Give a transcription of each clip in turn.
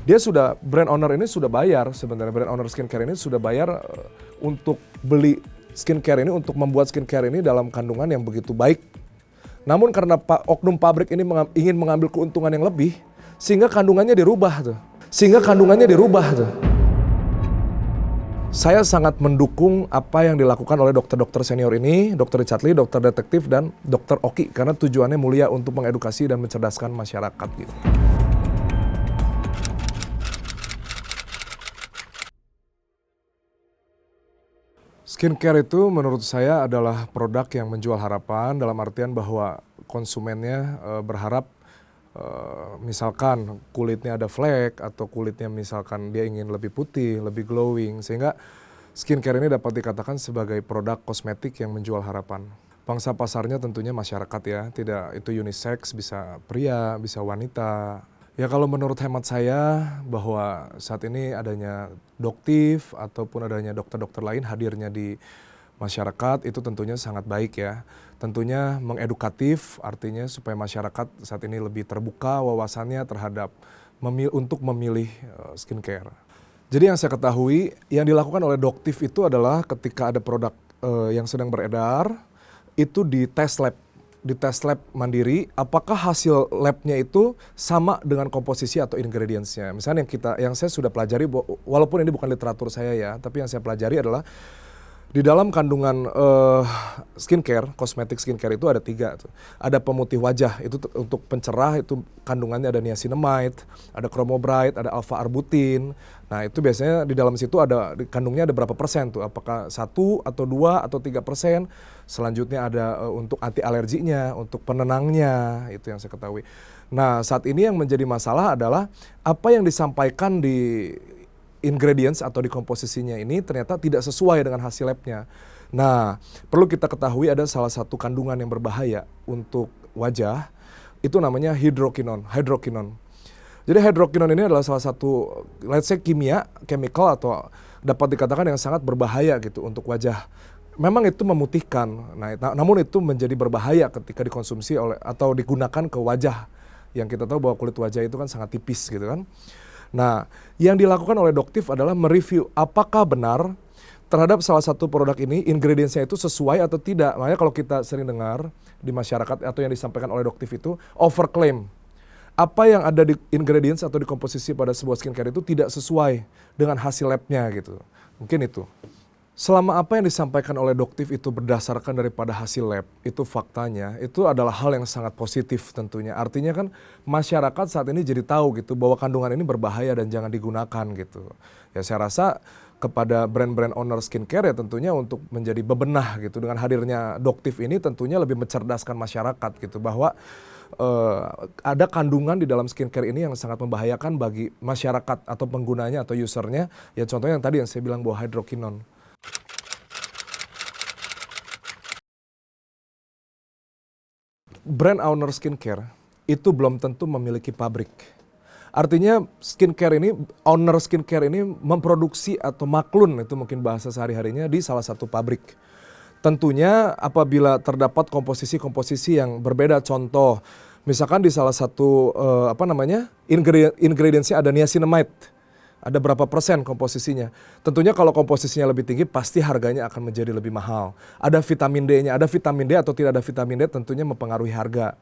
Dia sudah, brand owner ini sudah bayar sebenarnya, brand owner skincare ini sudah bayar untuk beli skincare ini, untuk membuat skincare ini dalam kandungan yang begitu baik. Namun karena oknum pabrik ini ingin mengambil keuntungan yang lebih, sehingga kandungannya dirubah tuh. Saya sangat mendukung apa yang dilakukan oleh dokter-dokter senior ini, Dr. Richard Lee, dokter detektif, dan Dr. Oki, karena tujuannya mulia untuk mengedukasi dan mencerdaskan masyarakat gitu. Skincare itu menurut saya adalah produk yang menjual harapan, dalam artian bahwa konsumennya berharap misalkan kulitnya ada flek atau kulitnya misalkan dia ingin lebih putih, lebih glowing, sehingga skincare ini dapat dikatakan sebagai produk kosmetik yang menjual harapan. Pangsa pasarnya tentunya masyarakat ya, tidak itu unisex, bisa pria, bisa wanita. Ya kalau menurut hemat saya bahwa saat ini adanya doktif ataupun adanya dokter-dokter lain hadirnya di masyarakat itu tentunya sangat baik ya. Tentunya mengedukatif, artinya supaya masyarakat saat ini lebih terbuka wawasannya terhadap untuk memilih skincare. Jadi yang saya ketahui yang dilakukan oleh doktif itu adalah ketika ada produk yang sedang beredar itu di tes lab mandiri, apakah hasil labnya itu sama dengan komposisi atau ingredientsnya. Misalnya yang saya sudah pelajari, walaupun ini bukan literatur saya ya, tapi yang saya pelajari adalah di dalam kandungan skincare, kosmetik skincare itu ada 3 tuh. Ada pemutih wajah, itu untuk pencerah, itu kandungannya ada niacinamide, ada chromobrite, ada alpha arbutin. Nah itu biasanya di dalam situ kandungnya ada berapa persen tuh, apakah 1 atau 2 atau 3%. Selanjutnya ada untuk anti alerginya, untuk penenangnya, itu yang saya ketahui. Nah saat ini yang menjadi masalah adalah apa yang disampaikan di ingredients atau di komposisinya ini ternyata tidak sesuai dengan hasil labnya. Nah, perlu kita ketahui ada salah satu kandungan yang berbahaya untuk wajah, itu namanya hydroquinone. Jadi hydroquinone ini adalah salah satu, let's say chemical atau dapat dikatakan yang sangat berbahaya gitu untuk wajah. Memang itu memutihkan, namun itu menjadi berbahaya ketika dikonsumsi atau digunakan ke wajah. Yang kita tahu bahwa kulit wajah itu kan sangat tipis gitu kan. Nah, yang dilakukan oleh doktif adalah mereview apakah benar terhadap salah satu produk ini ingredientsnya itu sesuai atau tidak. Makanya kalau kita sering dengar di masyarakat atau yang disampaikan oleh doktif itu overclaim. Apa yang ada di ingredients atau di komposisi pada sebuah skincare itu tidak sesuai dengan hasil labnya gitu. Mungkin itu. Selama apa yang disampaikan oleh doktif itu berdasarkan daripada hasil lab, itu faktanya, itu adalah hal yang sangat positif tentunya. Artinya kan masyarakat saat ini jadi tahu gitu bahwa kandungan ini berbahaya dan jangan digunakan gitu. Ya saya rasa kepada brand-brand owner skincare ya tentunya untuk menjadi bebenah gitu. Dengan hadirnya doktif ini tentunya lebih mencerdaskan masyarakat gitu bahwa ada kandungan di dalam skincare ini yang sangat membahayakan bagi masyarakat atau penggunanya atau usernya. Ya contohnya yang tadi yang saya bilang bahwa hydroquinone. Brand owner skincare itu belum tentu memiliki pabrik. Artinya owner skincare ini memproduksi atau maklun, itu mungkin bahasa sehari-harinya, di salah satu pabrik. Tentunya apabila terdapat komposisi-komposisi yang berbeda, contoh misalkan di salah satu ingredientsnya ada niacinamide. Ada berapa persen komposisinya. Tentunya kalau komposisinya lebih tinggi pasti harganya akan menjadi lebih mahal. Ada vitamin D-nya, ada vitamin D atau tidak ada vitamin D tentunya mempengaruhi harga.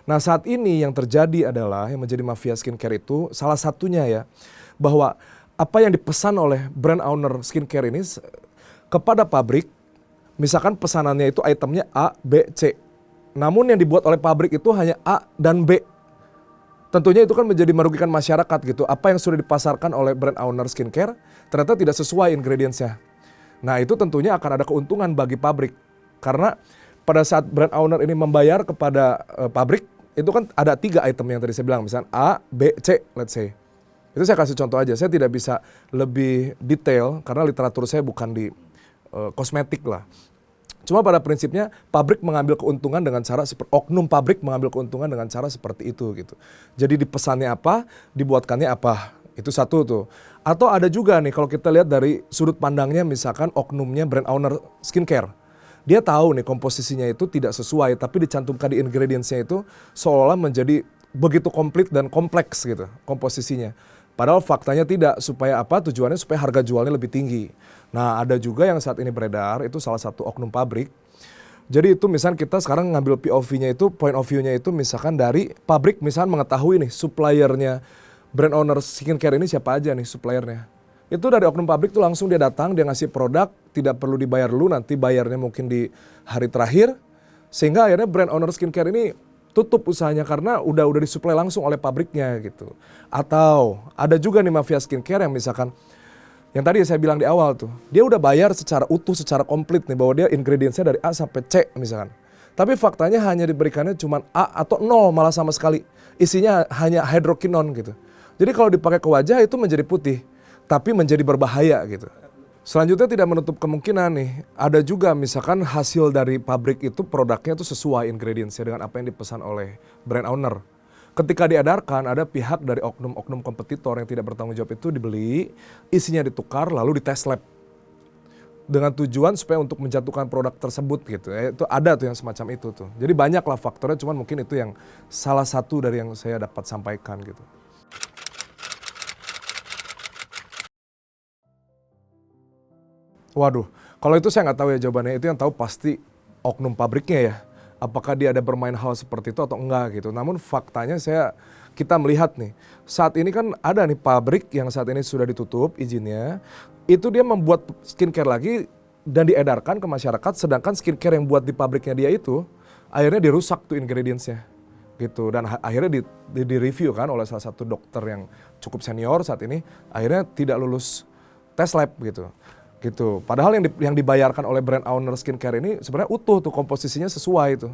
Nah saat ini yang terjadi adalah yang menjadi mafia skincare itu salah satunya ya. Bahwa apa yang dipesan oleh brand owner skincare ini kepada pabrik, misalkan pesanannya itu itemnya A, B, C. Namun yang dibuat oleh pabrik itu hanya A dan B. Tentunya itu kan menjadi merugikan masyarakat gitu. Apa yang sudah dipasarkan oleh brand owner skincare ternyata tidak sesuai ingredientsnya. Nah itu tentunya akan ada keuntungan bagi pabrik. Karena pada saat brand owner ini membayar kepada pabrik, itu kan ada 3 item yang tadi saya bilang. Misalnya A, B, C, let's say. Itu saya kasih contoh aja, saya tidak bisa lebih detail karena literatur saya bukan di kosmetik lah. Cuma pada prinsipnya pabrik mengambil keuntungan dengan cara oknum pabrik mengambil keuntungan dengan cara seperti itu gitu. Jadi dipesannya apa, dibuatkannya apa. Itu satu tuh. Atau ada juga nih kalau kita lihat dari sudut pandangnya misalkan oknumnya brand owner skincare. Dia tahu nih komposisinya itu tidak sesuai tapi dicantumkan di ingredientsnya itu seolah-olah menjadi begitu komplit dan kompleks gitu komposisinya. Padahal faktanya tidak, supaya apa? Tujuannya supaya harga jualnya lebih tinggi. Nah, ada juga yang saat ini beredar, itu salah satu oknum pabrik. Jadi itu misalkan kita sekarang ngambil POV-nya itu, point of view-nya itu misalkan dari pabrik misalkan mengetahui nih suppliernya brand owner skincare ini siapa aja nih suppliernya. Itu dari oknum pabrik tuh langsung dia datang, dia ngasih produk, tidak perlu dibayar dulu, nanti bayarnya mungkin di hari terakhir. Sehingga akhirnya brand owner skincare ini tutup usahanya karena udah disuplai langsung oleh pabriknya gitu. Atau ada juga nih mafia skincare yang misalkan yang tadi saya bilang di awal tuh, dia udah bayar secara utuh, secara komplit nih bahwa dia ingredientsnya dari A sampai C misalkan. Tapi faktanya hanya diberikannya cuma A atau nol malah sama sekali. Isinya hanya hydroquinone gitu. Jadi kalau dipakai ke wajah itu menjadi putih, tapi menjadi berbahaya gitu. Selanjutnya tidak menutup kemungkinan nih, ada juga misalkan hasil dari pabrik itu produknya itu sesuai ingredientsnya dengan apa yang dipesan oleh brand owner. Ketika diedarkan, ada pihak dari oknum-oknum kompetitor yang tidak bertanggung jawab itu dibeli, isinya ditukar lalu dites lab. Dengan tujuan supaya untuk menjatuhkan produk tersebut gitu. Itu ada tuh yang semacam itu tuh. Jadi banyak lah faktornya, cuman mungkin itu yang salah satu dari yang saya dapat sampaikan gitu. Waduh, kalau itu saya nggak tahu ya jawabannya. Itu yang tahu pasti oknum pabriknya ya. Apakah dia ada bermain hal seperti itu atau enggak gitu. Namun faktanya kita melihat nih, saat ini kan ada nih pabrik yang saat ini sudah ditutup izinnya, itu dia membuat skincare lagi dan diedarkan ke masyarakat, sedangkan skincare yang buat di pabriknya dia itu akhirnya dirusak tuh ingredientsnya gitu. Dan akhirnya di review kan oleh salah satu dokter yang cukup senior saat ini, akhirnya tidak lulus tes lab gitu. Padahal yang dibayarkan oleh brand owner skincare ini sebenarnya utuh tuh, komposisinya sesuai itu.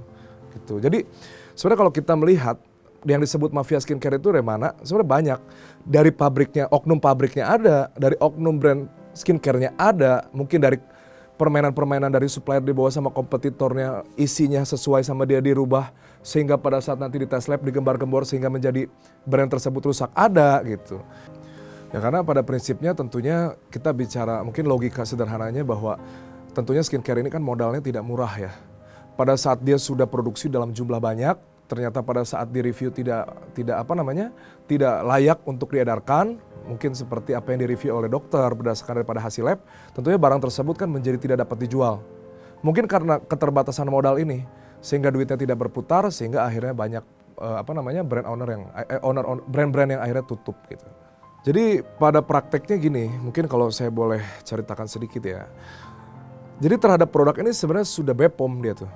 Gitu. Jadi sebenarnya kalau kita melihat yang disebut mafia skincare itu dari mana? Sebenarnya banyak. Dari pabriknya, oknum pabriknya ada, dari oknum brand skincare-nya ada, mungkin dari permainan-permainan dari supplier dibawa sama kompetitornya, isinya sesuai sama dia dirubah sehingga pada saat nanti di tes lab digembar-gembor sehingga menjadi brand tersebut rusak, ada gitu. Ya karena pada prinsipnya tentunya kita bicara mungkin logika sederhananya bahwa tentunya skincare ini kan modalnya tidak murah ya. Pada saat dia sudah produksi dalam jumlah banyak, ternyata pada saat di review tidak layak untuk diedarkan, mungkin seperti apa yang direview oleh dokter berdasarkan daripada hasil lab, tentunya barang tersebut kan menjadi tidak dapat dijual. Mungkin karena keterbatasan modal ini sehingga duitnya tidak berputar sehingga akhirnya banyak brand-brand yang akhirnya tutup gitu. Jadi pada prakteknya gini, mungkin kalau saya boleh ceritakan sedikit ya. Jadi terhadap produk ini sebenarnya sudah BPOM dia tuh.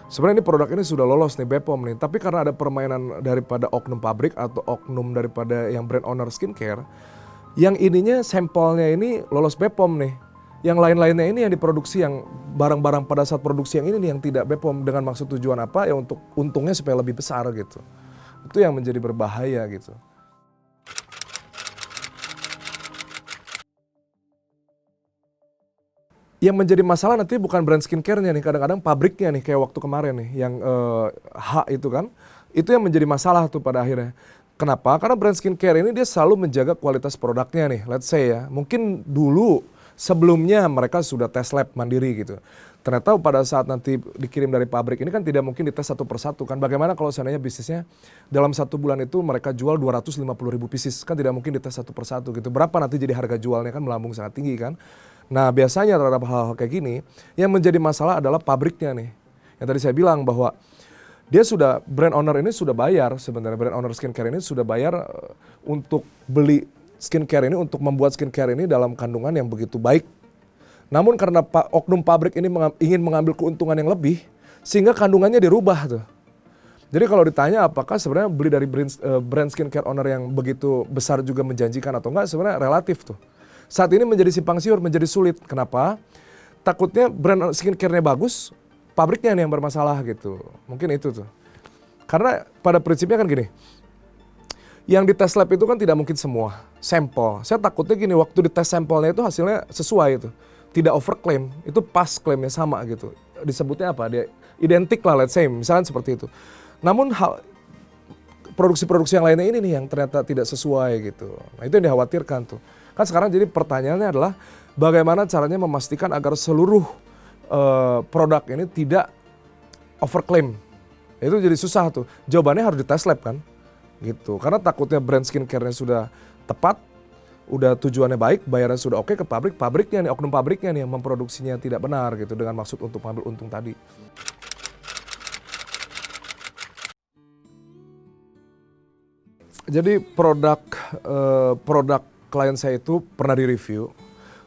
Sebenarnya ini produk ini sudah lolos nih BPOM nih, tapi karena ada permainan daripada oknum pabrik atau oknum daripada yang brand owner skincare, yang ininya sampelnya ini lolos BPOM nih. Yang lain-lainnya ini yang diproduksi, yang barang-barang pada saat produksi yang ini nih yang tidak BPOM, dengan maksud tujuan apa ya, untuk untungnya supaya lebih besar gitu. Itu yang menjadi berbahaya gitu. Yang menjadi masalah nanti bukan brand skincare-nya nih, kadang-kadang pabriknya nih kayak waktu kemarin nih yang H itu kan, itu yang menjadi masalah tuh pada akhirnya. Kenapa? Karena brand skincare ini dia selalu menjaga kualitas produknya nih, let's say ya, mungkin dulu sebelumnya mereka sudah tes lab mandiri gitu. Ternyata pada saat nanti dikirim dari pabrik ini kan tidak mungkin dites satu persatu kan. Bagaimana kalau seandainya bisnisnya dalam 1 bulan itu mereka jual 250.000 pieces, kan tidak mungkin dites satu persatu gitu. Berapa nanti jadi harga jualnya kan melambung sangat tinggi kan. Nah biasanya terhadap hal-hal kayak gini, yang menjadi masalah adalah pabriknya nih. Yang tadi saya bilang bahwa dia sudah, brand owner ini sudah bayar sebenarnya, brand owner skincare ini sudah bayar untuk beli skincare ini, untuk membuat skincare ini dalam kandungan yang begitu baik. Namun karena oknum pabrik ini ingin mengambil keuntungan yang lebih, sehingga kandungannya dirubah tuh. Jadi kalau ditanya apakah sebenarnya beli dari brand skincare owner yang begitu besar juga menjanjikan atau enggak, sebenarnya relatif tuh. Saat ini menjadi simpang siur, menjadi sulit. Kenapa? Takutnya brand skincare-nya bagus, pabriknya nih yang bermasalah gitu. Mungkin itu tuh. Karena pada prinsipnya kan gini, yang di tes lab itu kan tidak mungkin semua sampel. Saya takutnya gini, waktu di tes sampelnya itu hasilnya sesuai itu. Tidak overclaim, itu pas klaimnya sama gitu. Disebutnya apa? Dia identik lah, let's say, misalnya seperti itu. Namun produksi-produksi yang lainnya ini nih yang ternyata tidak sesuai gitu. Nah itu yang dikhawatirkan tuh. Kan sekarang jadi pertanyaannya adalah bagaimana caranya memastikan agar seluruh produk ini tidak overclaim. Itu jadi susah tuh. Jawabannya harus di tes lab kan, gitu. Karena takutnya brand skincare-nya sudah tepat, udah tujuannya baik, bayaran sudah oke ke pabrik, pabriknya nih, oknum pabriknya nih yang memproduksinya tidak benar gitu dengan maksud untuk mengambil untung tadi. Jadi produk klien saya itu pernah direview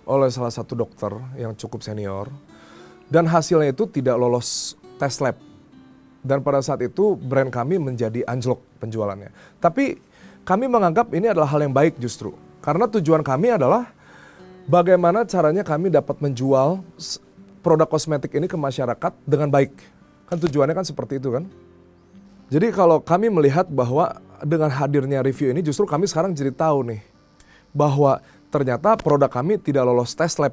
oleh salah satu dokter yang cukup senior dan hasilnya itu tidak lolos tes lab. Dan pada saat itu brand kami menjadi anjlok penjualannya. Tapi kami menganggap ini adalah hal yang baik justru. Karena tujuan kami adalah bagaimana caranya kami dapat menjual produk kosmetik ini ke masyarakat dengan baik. Kan tujuannya kan seperti itu kan. Jadi kalau kami melihat bahwa dengan hadirnya review ini justru kami sekarang jadi tahu nih bahwa ternyata produk kami tidak lolos tes lab.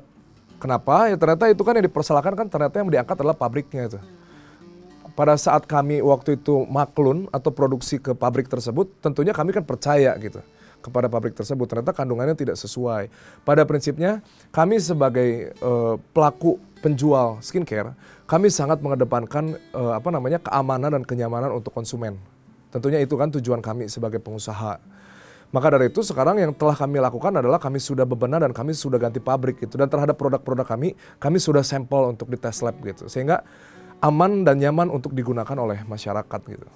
Kenapa? Ya ternyata itu kan yang dipersalahkan kan ternyata yang diangkat adalah pabriknya itu. Pada saat kami waktu itu maklun atau produksi ke pabrik tersebut, tentunya kami kan percaya gitu kepada pabrik tersebut. Ternyata kandungannya tidak sesuai. Pada prinsipnya kami sebagai pelaku penjual skincare, kami sangat mengedepankan keamanan dan kenyamanan untuk konsumen. Tentunya itu kan tujuan kami sebagai pengusaha. Maka dari itu sekarang yang telah kami lakukan adalah kami sudah bebenah dan kami sudah ganti pabrik gitu. Dan terhadap produk-produk kami sudah sampel untuk di tes lab gitu. Sehingga aman dan nyaman untuk digunakan oleh masyarakat gitu.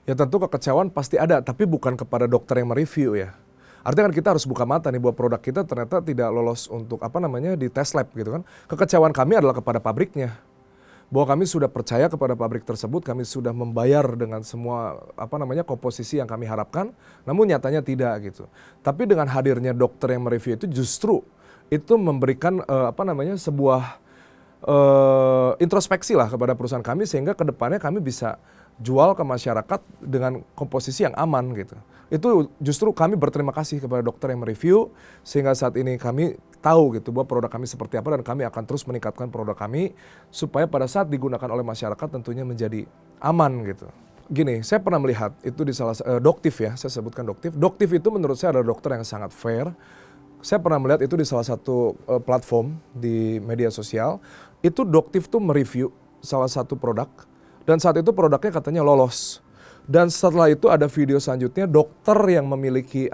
Ya tentu kekecewaan pasti ada, tapi bukan kepada dokter yang mereview ya. Artinya kan kita harus buka mata nih bahwa produk kita ternyata tidak lolos untuk di tes lab gitu kan. Kekecewaan kami adalah kepada pabriknya. Bahwa kami sudah percaya kepada pabrik tersebut, kami sudah membayar dengan semua komposisi yang kami harapkan, namun nyatanya tidak gitu. Tapi dengan hadirnya dokter yang mereview itu justru itu memberikan sebuah introspeksi lah kepada perusahaan kami sehingga kedepannya kami bisa jual ke masyarakat dengan komposisi yang aman gitu. Itu justru kami berterima kasih kepada dokter yang mereview sehingga saat ini kami tahu gitu bahwa produk kami seperti apa dan kami akan terus meningkatkan produk kami supaya pada saat digunakan oleh masyarakat tentunya menjadi aman gitu. Gini, saya pernah melihat itu di salah Doktif ya, saya sebutkan Doktif. Doktif itu menurut saya adalah dokter yang sangat fair. Saya pernah melihat itu di salah satu platform di media sosial. Itu Doktif tuh mereview salah satu produk dan saat itu produknya katanya lolos. Dan setelah itu ada video selanjutnya dokter yang memiliki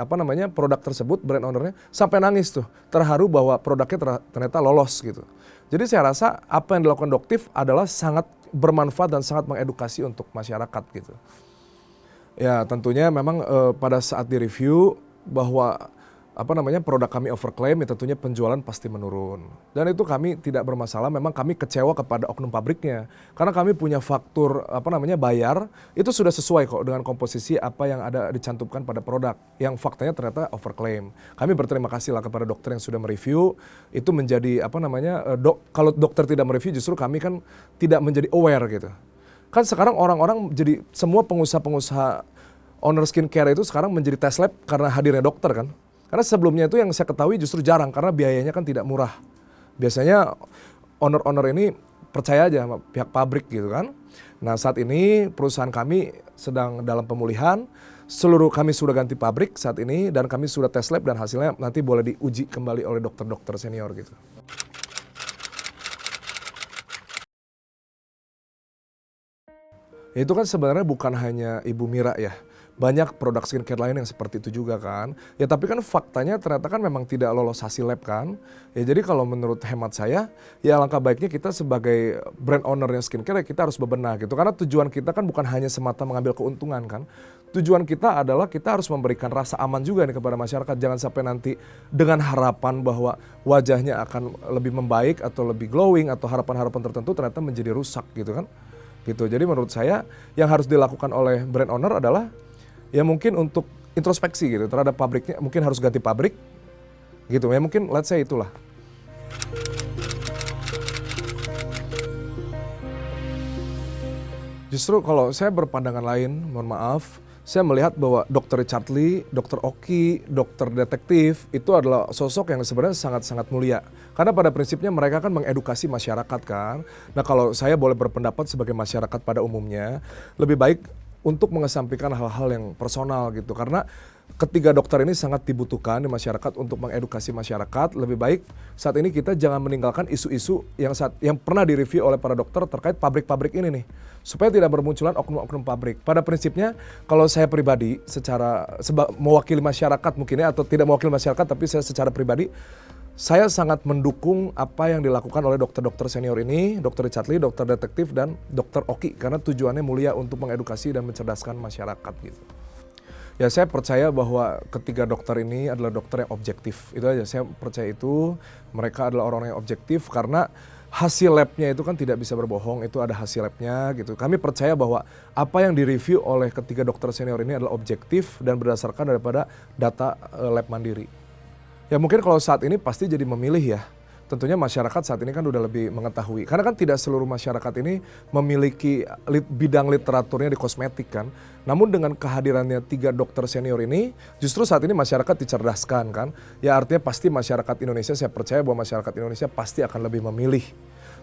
produk tersebut, brand ownernya sampai nangis tuh, terharu bahwa produknya ternyata lolos gitu. Jadi saya rasa apa yang dilakukan Doktif adalah sangat bermanfaat dan sangat mengedukasi untuk masyarakat gitu. Ya tentunya memang pada saat direview bahwa produk kami overclaim, ya tentunya penjualan pasti menurun. Dan itu kami tidak bermasalah, memang kami kecewa kepada oknum pabriknya. Karena kami punya faktur bayar, itu sudah sesuai kok dengan komposisi apa yang ada dicantumkan pada produk. Yang faktanya ternyata overclaim. Kami berterima kasih lah kepada dokter yang sudah mereview, itu menjadi kalau dokter tidak mereview justru kami kan tidak menjadi aware gitu. Kan sekarang orang-orang jadi semua pengusaha-pengusaha owner skincare itu sekarang menjadi tes lab karena hadirnya dokter kan. Karena sebelumnya itu yang saya ketahui justru jarang karena biayanya kan tidak murah. Biasanya owner-owner ini percaya aja sama pihak pabrik gitu kan. Nah saat ini perusahaan kami sedang dalam pemulihan, seluruh kami sudah ganti pabrik saat ini dan kami sudah tes lab dan hasilnya nanti boleh diuji kembali oleh dokter-dokter senior gitu. Itu kan sebenarnya bukan hanya Ibu Mira ya. Banyak produk skincare lain yang seperti itu juga kan. Ya tapi kan faktanya ternyata kan memang tidak lolos hasil lab kan. Ya jadi kalau menurut hemat saya, ya langkah baiknya kita sebagai brand ownernya skincare ya kita harus bebenah gitu. Karena tujuan kita kan bukan hanya semata mengambil keuntungan kan. Tujuan kita adalah kita harus memberikan rasa aman juga nih kepada masyarakat. Jangan sampai nanti dengan harapan bahwa wajahnya akan lebih membaik atau lebih glowing atau harapan-harapan tertentu ternyata menjadi rusak gitu kan. Gitu. Jadi menurut saya yang harus dilakukan oleh brand owner adalah ya mungkin untuk introspeksi gitu terhadap pabriknya, mungkin harus ganti pabrik gitu ya, mungkin let's say itulah. Justru kalau saya berpandangan lain, mohon maaf, saya melihat bahwa Dr. Richard Lee, Dr. Oki, dokter detektif itu adalah sosok yang sebenarnya sangat-sangat mulia. Karena pada prinsipnya mereka kan mengedukasi masyarakat kan. Nah kalau saya boleh berpendapat sebagai masyarakat pada umumnya, lebih baik untuk mengesampingkan hal-hal yang personal gitu. Karena ketiga dokter ini sangat dibutuhkan di masyarakat untuk mengedukasi masyarakat. Lebih baik saat ini kita jangan meninggalkan isu-isu yang pernah direview oleh para dokter terkait pabrik-pabrik ini nih. Supaya tidak bermunculan oknum-oknum pabrik. Pada prinsipnya kalau saya pribadi mewakili masyarakat mungkin ya, atau tidak mewakili masyarakat tapi saya secara pribadi, saya sangat mendukung apa yang dilakukan oleh dokter-dokter senior ini, Dr. Richard Lee, dokter detektif, dan Dr. Oki, karena tujuannya mulia untuk mengedukasi dan mencerdaskan masyarakat gitu. Ya saya percaya bahwa ketiga dokter ini adalah dokter yang objektif, itu aja, saya percaya itu, mereka adalah orang yang objektif karena hasil labnya itu kan tidak bisa berbohong, itu ada hasil labnya gitu. Kami percaya bahwa apa yang direview oleh ketiga dokter senior ini adalah objektif dan berdasarkan daripada data lab mandiri. Ya mungkin kalau saat ini pasti jadi memilih ya. Tentunya masyarakat saat ini kan udah lebih mengetahui. Karena kan tidak seluruh masyarakat ini memiliki bidang literaturnya di kosmetik kan. Namun dengan kehadirannya 3 dokter senior ini, justru saat ini masyarakat dicerdaskan kan. Ya artinya pasti masyarakat Indonesia, saya percaya bahwa masyarakat Indonesia pasti akan lebih memilih.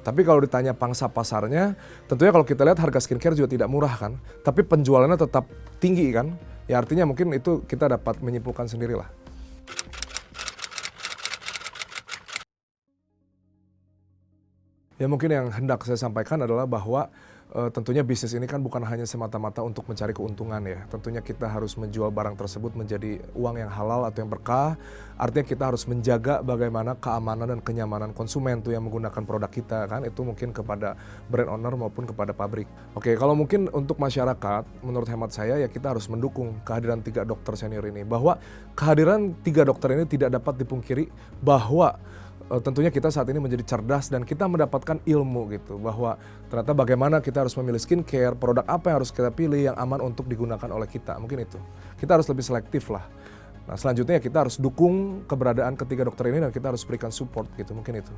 Tapi kalau ditanya pangsa pasarnya, tentunya kalau kita lihat harga skincare juga tidak murah kan. Tapi penjualannya tetap tinggi kan. Ya artinya mungkin itu kita dapat menyimpulkan sendirilah. Ya mungkin yang hendak saya sampaikan adalah bahwa tentunya bisnis ini kan bukan hanya semata-mata untuk mencari keuntungan ya. Tentunya kita harus menjual barang tersebut menjadi uang yang halal atau yang berkah. Artinya kita harus menjaga bagaimana keamanan dan kenyamanan konsumen tuh yang menggunakan produk kita kan. Itu mungkin kepada brand owner maupun kepada pabrik. Oke, kalau mungkin untuk masyarakat, menurut hemat saya ya kita harus mendukung kehadiran 3 dokter senior ini. Bahwa kehadiran 3 dokter ini tidak dapat dipungkiri bahwa tentunya kita saat ini menjadi cerdas dan kita mendapatkan ilmu gitu, bahwa ternyata bagaimana kita harus memilih skincare, produk apa yang harus kita pilih yang aman untuk digunakan oleh kita, mungkin itu. Kita harus lebih selektif lah. Nah selanjutnya kita harus dukung keberadaan ketiga dokter ini dan kita harus berikan support gitu, mungkin itu.